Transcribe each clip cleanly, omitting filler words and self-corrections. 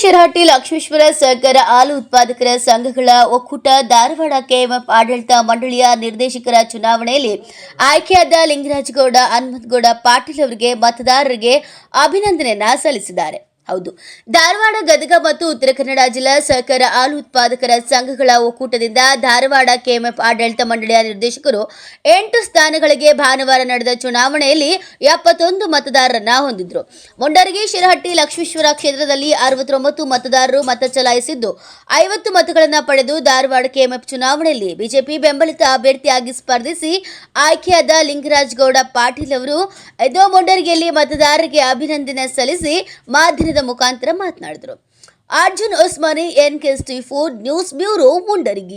ಶಿರಹಟ್ಟಿ ಲಕ್ಷ್ಮೇಶ್ವರ ಸಹಕಾರ ಹಾಲು ಉತ್ಪಾದಕರ ಸಂಘಗಳ ಒಕ್ಕೂಟ ಧಾರವಾಡ ಕೆಎಂಎಫ್ ಆಡಳಿತ ಮಂಡಳಿಯ ನಿರ್ದೇಶಕರ ಚುನಾವಣೆಯಲ್ಲಿ ಆಯ್ಕೆಯಾದ ಲಿಂಗರಾಜಗೌಡ ಹನುಮಂತಗೌಡ ಪಾಟೀಲ್ ಅವರಿಗೆ ಮತದಾರರಿಗೆ ಅಭಿನಂದನೆಯನ್ನ ಸಲ್ಲಿಸಿದ್ದಾರೆ. ಹೌದು, ಧಾರವಾಡ, ಗದಗ ಮತ್ತು ಉತ್ತರ ಕನ್ನಡ ಜಿಲ್ಲಾ ಸಹಕಾರ ಹಾಲು ಉತ್ಪಾದಕರ ಸಂಘಗಳ ಒಕ್ಕೂಟದಿಂದ ಧಾರವಾಡ ಕೆಎಂಎಫ್ ಆಡಳಿತ ಮಂಡಳಿಯ ನಿರ್ದೇಶಕರು 8 ಸ್ಥಾನಗಳಿಗೆ ಭಾನುವಾರ ನಡೆದ ಚುನಾವಣೆಯಲ್ಲಿ 71 ಮತದಾರರನ್ನ ಹೊಂದಿದ್ರು. ಮುಂಡರಗಿ ಶಿರಹಟ್ಟಿ ಲಕ್ಷ್ಮೇಶ್ವರ ಕ್ಷೇತ್ರದಲ್ಲಿ 69 ಮತದಾರರು ಮತ ಚಲಾಯಿಸಿದ್ದು 50 ಮತಗಳನ್ನು ಪಡೆದು ಧಾರವಾಡ ಕೆಎಂಎಫ್ ಚುನಾವಣೆಯಲ್ಲಿ ಬಿಜೆಪಿ ಬೆಂಬಲಿತ ಅಭ್ಯರ್ಥಿಯಾಗಿ ಸ್ಪರ್ಧಿಸಿ ಆಯ್ಕೆಯಾದ ಲಿಂಗರಾಜಗೌಡ ಪಾಟೀಲ್ ಅವರು ಎದೋ ಮುಂಡರಗಿಯಲ್ಲಿ ಮತದಾರರಿಗೆ ಅಭಿನಂದನೆ ಸಲ್ಲಿಸಿ ಮಾಧ್ಯಮದ ಮುಖಾಂತರ ಮಾತನಾಡಿದರು. Arjun Usmani, NK64 news bureau, Mundargi.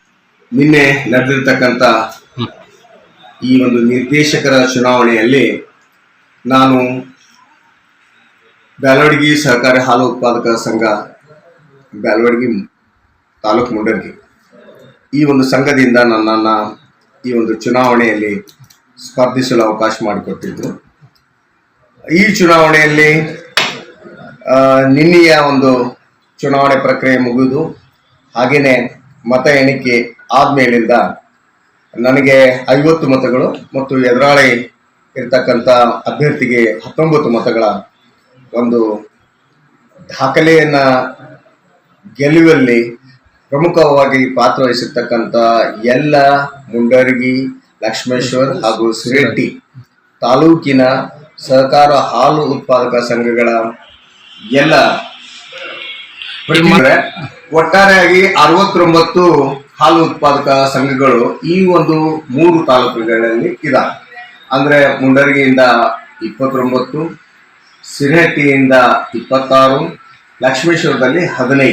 ನಿನ್ನೆ ನಡೆದಿರತಕ್ಕಂತ ಈ ಒಂದು ನಿರ್ದೇಶಕರ ಚುನಾವಣೆಯಲ್ಲಿ ನಾನು ಬ್ಯಾಲವಡಗಿ ಸಹಕಾರಿ ಹಾಲು ಉತ್ಪಾದಕರ ಸಂಘ ಬ್ಯಾಲವಡಗಿ ತಾಲೂಕು ಮುಂಡರಗಿ ಈ ಒಂದು ಸಂಘದಿಂದ ನನ್ನನ್ನು ಈ ಒಂದು ಚುನಾವಣೆಯಲ್ಲಿ ಸ್ಪರ್ಧಿಸಲು ಅವಕಾಶ ಮಾಡಿಕೊಟ್ಟಿದ್ರು. ಈ ಚುನಾವಣೆಯಲ್ಲಿ ನಿನ್ನೆಯ ಒಂದು ಚುನಾವಣೆ ಪ್ರಕ್ರಿಯೆ ಮುಗಿದು ಹಾಗೆಯೇ ಮತ ಎಣಿಕೆ ಆದಮೇಲಿಂದ ನನಗೆ 50 ಮತಗಳು ಮತ್ತು ಎದುರಾಳಿ ಇರ್ತಕ್ಕಂಥ ಅಭ್ಯರ್ಥಿಗೆ 19 ಮತಗಳ ಒಂದು ದಾಖಲೆಯನ್ನು ಗೆಲ್ಲುವಲ್ಲಿ ಪ್ರಮುಖವಾಗಿ ಪಾತ್ರ ವಹಿಸಿರ್ತಕ್ಕಂಥ ಎಲ್ಲ ಮುಂಡರಗಿ, ಲಕ್ಷ್ಮೇಶ್ವರ ಹಾಗೂ ಶಿರಹಟ್ಟಿ ತಾಲೂಕಿನ ಸಹಕಾರ ಹಾಲು ಉತ್ಪಾದಕ ಸಂಘಗಳ ಎಲ್ಲ ಒಟ್ಟಾರೆಯಾಗಿ 69 ಹಾಲು ಉತ್ಪಾದಕ ಸಂಘಗಳು ಈ ಒಂದು 3 ತಾಲೂಕುಗಳಲ್ಲಿ ಇದಾವೆ. ಅಂದ್ರೆ ಮುಂಡರಗಿಯಿಂದ 29, ಶಿರಹಟ್ಟಿಯಿಂದ 26, ಲಕ್ಷ್ಮೇಶ್ವರದಲ್ಲಿ 15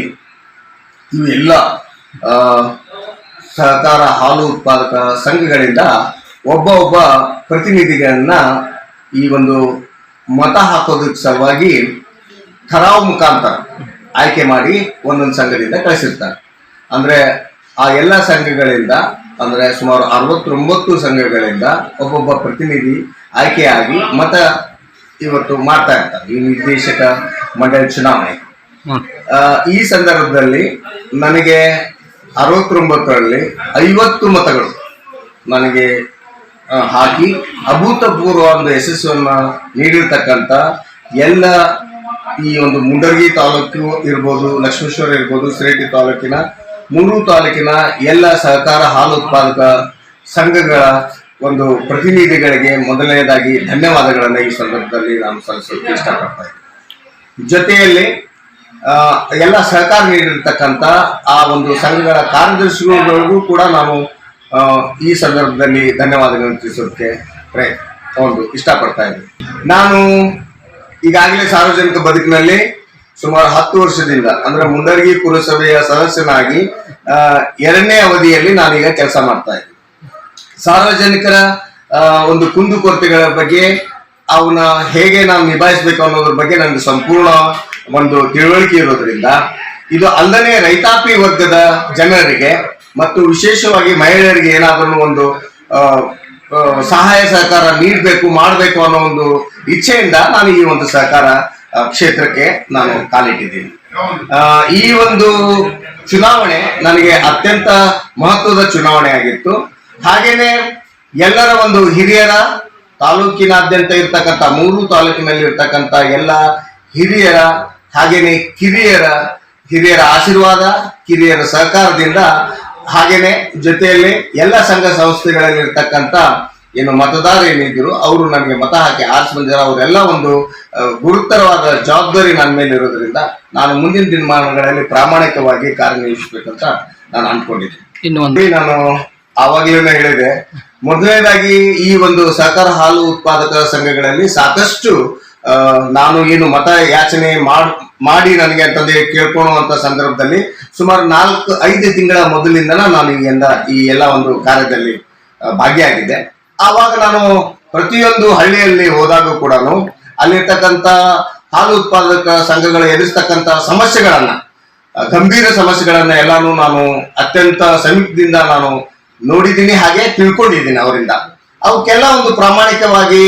ಇವೆಲ್ಲ ಸಹಕಾರ ಹಾಲು ಉತ್ಪಾದಕ ಸಂಘಗಳಿಂದ ಒಬ್ಬ ಪ್ರತಿನಿಧಿಗಳನ್ನ ಈ ಒಂದು ಮತ ಹಾಕೋದಕ್ಕೆ ಸಲುವಾಗಿ ಠರಾವ್ ಮುಖಾಂತರ ಆಯ್ಕೆ ಮಾಡಿ ಒಂದೊಂದು ಸಂಘದಿಂದ ಕಳಿಸಿರ್ತಾರೆ. ಅಂದ್ರೆ ಆ ಎಲ್ಲ ಸಂಘಗಳಿಂದ ಅಂದ್ರೆ ಸುಮಾರು 69 ಸಂಘಗಳಿಂದ ಒಬ್ಬೊಬ್ಬ ಪ್ರತಿನಿಧಿ ಆಯ್ಕೆಯಾಗಿ ಮತ ಇವತ್ತು ಮಾಡ್ತಾ ಇರ್ತಾರೆ ಈ ನಿರ್ದೇಶಕ ಮಂಡಳಿ ಚುನಾವಣೆ. ಈ ಸಂದರ್ಭದಲ್ಲಿ ನನಗೆ 69ರಲ್ಲಿ 50 ಮತಗಳು ನನಗೆ ಹಾಕಿ ಅಭೂತಪೂರ್ವ ಒಂದು ಯಶಸ್ಸನ್ನ ನೀಡಿರ್ತಕ್ಕಂಥ ಎಲ್ಲ ಈ ಒಂದು ಮುಂಡರಗಿ ತಾಲೂಕು ಇರ್ಬೋದು, ಲಕ್ಷ್ಮೇಶ್ವರ ಇರ್ಬೋದು, ಶಿರಹಟ್ಟಿ ತಾಲೂಕಿನ 3 ತಾಲೂಕಿನ ಎಲ್ಲ ಸಹಕಾರ ಹಾಲು ಉತ್ಪಾದಕ ಸಂಘಗಳ ಒಂದು ಪ್ರತಿನಿಧಿಗಳಿಗೆ ಮೊದಲನೇದಾಗಿ ಧನ್ಯವಾದಗಳನ್ನು ಈ ಸಂದರ್ಭದಲ್ಲಿ ನಾನು ಸಲ್ಲಿಸೋಕೆ ಇಷ್ಟಪಡ್ತಾ ಇದ್ದೀನಿ. ಜೊತೆಯಲ್ಲಿ ಎಲ್ಲ ಸಹಕಾರ ನೀಡಿರ್ತಕ್ಕಂಥ ಆ ಒಂದು ಸಂಘಗಳ ಕಾರ್ಯದರ್ಶಿಗಳಿಗೂ ಕೂಡ ನಾನು ಈ ಸಂದರ್ಭದಲ್ಲಿ ಧನ್ಯವಾದಗಳನ್ನು ತಿಳಿಸೋದಕ್ಕೆ ಇಷ್ಟಪಡ್ತಾ ಇದ್ದೀನಿ. ನಾನು ಈಗಾಗಲೇ ಸಾರ್ವಜನಿಕ ಬದುಕಿನಲ್ಲಿ ಸುಮಾರು 10 ವರ್ಷದಿಂದ ಅಂದ್ರೆ ಮುಂಡರಗಿ ಪುರಸಭೆಯ ಸದಸ್ಯನಾಗಿ 2ನೇ ಅವಧಿಯಲ್ಲಿ ನಾನೀಗ ಕೆಲಸ ಮಾಡ್ತಾ ಇದ್ದೀನಿ. ಸಾರ್ವಜನಿಕರ ಒಂದು ಕುಂದುಕೊರತೆಗಳ ಬಗ್ಗೆ ಅವನ್ನ ಹೇಗೆ ನಾನು ನಿಭಾಯಿಸಬೇಕು ಅನ್ನೋದ್ರ ಬಗ್ಗೆ ನನಗೆ ಸಂಪೂರ್ಣ ಒಂದು ತಿಳುವಳಿಕೆ ಇರೋದ್ರಿಂದ ಇದು ಅಲ್ಲದೆ ರೈತಾಪಿ ವರ್ಗದ ಜನರಿಗೆ ಮತ್ತು ವಿಶೇಷವಾಗಿ ಮಹಿಳೆಯರಿಗೆ ಏನಾದರೂ ಒಂದು ಸಹಾಯ ಸಹಕಾರ ನೀಡಬೇಕು ಮಾಡಬೇಕು ಅನ್ನೋ ಒಂದು ಇಚ್ಛೆಯಿಂದ ನಾನು ಈ ಒಂದು ಸಹಕಾರ ಕ್ಷೇತ್ರಕ್ಕೆ ನಾನು ಕಾಲಿಟ್ಟಿದ್ದೀನಿ. ಈ ಒಂದು ಚುನಾವಣೆ ನನಗೆ ಅತ್ಯಂತ ಮಹತ್ವದ ಚುನಾವಣೆ ಆಗಿತ್ತು. ಹಾಗೇನೆ ಎಲ್ಲರ ಒಂದು ಹಿರಿಯರ ತಾಲೂಕಿನಾದ್ಯಂತ ಇರ್ತಕ್ಕಂಥ 3 ತಾಲೂಕಿನಲ್ಲಿ ಇರ್ತಕ್ಕಂಥ ಎಲ್ಲ ಹಿರಿಯರ ಹಾಗೇನೆ ಹಿರಿಯರ ಆಶೀರ್ವಾದ, ಕಿರಿಯರ ಸಹಕಾರದಿಂದ ಹಾಗೇನೆ ಜೊತೆಯಲ್ಲಿ ಎಲ್ಲ ಸಂಘ ಸಂಸ್ಥೆಗಳಲ್ಲಿ ಇರ್ತಕ್ಕಂಥ ಏನು ಮತದಾರ ಏನಿದ್ರು ಅವರು ನನಗೆ ಮತ ಹಾಕಿ ಆರಿಸಿ ಬಂದಿದ್ದಾರೆ. ಅವರೆಲ್ಲ ಒಂದು ಗುರುತರವಾದ ಜವಾಬ್ದಾರಿ ನನ್ನ ಮೇಲೆ ಇರೋದ್ರಿಂದ ನಾನು ಮುಂದಿನ ದಿನಮಾನಗಳಲ್ಲಿ ಪ್ರಾಮಾಣಿಕವಾಗಿ ಕಾರ್ಯನಿರ್ವಹಿಸಬೇಕಂತ ನಾನು ಅನ್ಕೊಂಡಿದ್ದೀನಿ. ನಾನು ಆವಾಗಲೇ ಹೇಳಿದೆ, ಮೊದಲನೇದಾಗಿ ಈ ಒಂದು ಸಹಕಾರ ಹಾಲು ಉತ್ಪಾದಕ ಸಂಘಗಳಲ್ಲಿ ಸಾಕಷ್ಟು ನಾನು ಏನು ಮತ ಯಾಚನೆ ಮಾಡಿ ನನಗೆ ಅಂತಂದ್ರೆ ಕೇಳ್ಕೊಳ್ಳುವಂತ ಸಂದರ್ಭದಲ್ಲಿ ಸುಮಾರು 4-5 ತಿಂಗಳ ಮೊದಲಿಂದ ನಾನು ಈ ಎಲ್ಲ ಒಂದು ಕಾರ್ಯದಲ್ಲಿ ಭಾಗಿಯಾಗಿದ್ದೆ. ಆವಾಗ ನಾನು ಪ್ರತಿಯೊಂದು ಹಳ್ಳಿಯಲ್ಲಿ ಹೋದಾಗ ಕೂಡ ಅಲ್ಲಿರ್ತಕ್ಕಂಥ ಹಾಲು ಉತ್ಪಾದಕ ಸಂಘಗಳು ಎದುರಿಸ್ತಕ್ಕಂಥ ಸಮಸ್ಯೆಗಳನ್ನ, ಗಂಭೀರ ಸಮಸ್ಯೆಗಳನ್ನ ಎಲ್ಲಾನು ನಾನು ಅತ್ಯಂತ ಸಮೀಪದಿಂದ ನಾನು ನೋಡಿದ್ದೀನಿ, ಹಾಗೆ ತಿಳ್ಕೊಂಡಿದ್ದೀನಿ ಅವರಿಂದ. ಅವಕ್ಕೆಲ್ಲ ಒಂದು ಪ್ರಾಮಾಣಿಕವಾಗಿ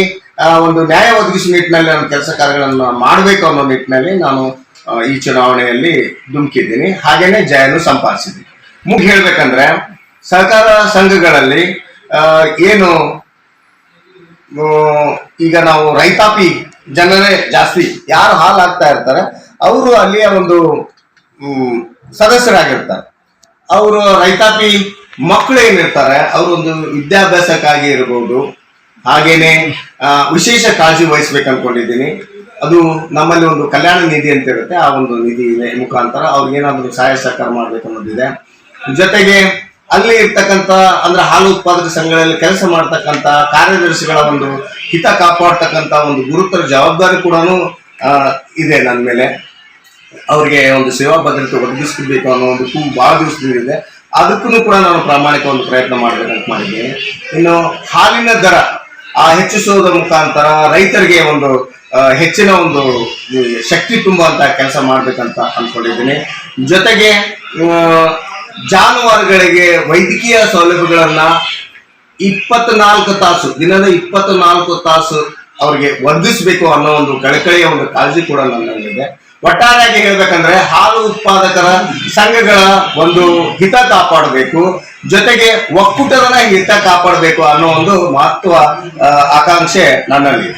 ಒಂದು ನ್ಯಾಯ ಒದಗಿಸುವ ನಿಟ್ಟಿನಲ್ಲಿ ನಾನು ಕೆಲಸ ಕಾರ್ಯಗಳನ್ನು ಮಾಡಬೇಕು ಅನ್ನೋ ನಿಟ್ಟಿನಲ್ಲಿ ನಾನು ಈ ಚುನಾವಣೆಯಲ್ಲಿ ಧುಮುಕಿದ್ದೀನಿ, ಹಾಗೇನೆ ಜಯನು ಸಂಪಾದಿಸಿದ್ದೀನಿ. ಮುಗಿ ಹೇಳ್ಬೇಕಂದ್ರೆ ಸಹಕಾರ ಸಂಘಗಳಲ್ಲಿ ಏನು ಈಗ ನಾವು ರೈತಾಪಿ ಜನರೇ ಜಾಸ್ತಿ ಯಾರು ಹಾಲು ಹಾಕ್ತಾ ಇರ್ತಾರೆ ಅವರು ಅಲ್ಲಿಯ ಒಂದು ಸದಸ್ಯರಾಗಿರ್ತಾರೆ. ಅವರು ರೈತಾಪಿ ಮಕ್ಕಳು ಏನಿರ್ತಾರೆ ಅವರು ಒಂದು ವಿದ್ಯಾಭ್ಯಾಸಕ್ಕಾಗಿ ಇರಬಹುದು, ಹಾಗೇನೆ ವಿಶೇಷ ಕಾಳಜಿ ವಹಿಸ್ಬೇಕು ಅನ್ಕೊಂಡಿದ್ದೀನಿ. ಅದು ನಮ್ಮಲ್ಲಿ ಒಂದು ಕಲ್ಯಾಣ ನಿಧಿ ಅಂತ ಇರುತ್ತೆ, ಆ ಒಂದು ನಿಧಿ ಮುಖಾಂತರ ಅವ್ರಿಗೆ ಏನಾದ್ರು ಸಹಾಯ ಸಹಕಾರ ಮಾಡ್ಬೇಕು ಅನ್ನೋದಿದೆ. ಜೊತೆಗೆ ಅಲ್ಲಿ ಇರ್ತಕ್ಕಂಥ ಅಂದ್ರೆ ಹಾಲು ಉತ್ಪಾದಕ ಸಂಘಗಳಲ್ಲಿ ಕೆಲಸ ಮಾಡ್ತಕ್ಕಂಥ ಕಾರ್ಯದರ್ಶಿಗಳ ಒಂದು ಹಿತ ಕಾಪಾಡ್ತಕ್ಕಂಥ ಒಂದು ಗುರುತರ ಜವಾಬ್ದಾರಿ ಕೂಡ ಇದೆ ನನ್ನ ಮೇಲೆ. ಅವ್ರಿಗೆ ಒಂದು ಸೇವಾ ಭದ್ರತೆ ಒದಗಿಸ್ಬೇಕು ಅನ್ನೋ ಒಂದು ಕೂಗು ಬಹಳ ದಿವಸದಿಂದ ಇದೆ. ಅದಕ್ಕೂ ಕೂಡ ನಾನು ಪ್ರಾಮಾಣಿಕ ಒಂದು ಪ್ರಯತ್ನ ಮಾಡ್ಬೇಕಂತ ಮಾಡಿದ್ದೀನಿ. ಇನ್ನು ಹಾಲಿನ ದರ ಹೆಚ್ಚಿಸೋದ್ರ ಮುಖಾಂತರ ರೈತರಿಗೆ ಒಂದು ಹೆಚ್ಚಿನ ಒಂದು ಶಕ್ತಿ ತುಂಬುವಂತ ಕೆಲಸ ಮಾಡ್ಬೇಕಂತ ಅನ್ಕೊಂಡಿದ್ದೀನಿ. ಜೊತೆಗೆ ಜಾನುವಾರುಗಳಿಗೆ ವೈದ್ಯಕೀಯ ಸೌಲಭ್ಯಗಳನ್ನ 24 ತಾಸು ದಿನದ 24 ತಾಸು ಅವ್ರಿಗೆ ಒದಗಿಸ್ಬೇಕು ಅನ್ನೋ ಒಂದು ಕಳಕಳಿಯ ಒಂದು ಕಾಳಜಿ ಕೂಡ ನನ್ನಲ್ಲಿದೆ. ಒಟ್ಟಾರೆಯಾಗಿ ಹೇಳ್ಬೇಕಂದ್ರೆ ಹಾಲು ಉತ್ಪಾದಕರ ಸಂಘಗಳ ಒಂದು ಹಿತ ಕಾಪಾಡಬೇಕು, ಜೊತೆಗೆ ಒಕ್ಕೂಟದ ಹಿತ ಕಾಪಾಡಬೇಕು ಅನ್ನೋ ಒಂದು ಮಹತ್ವ ಆಕಾಂಕ್ಷೆ ನನ್ನಲ್ಲಿ.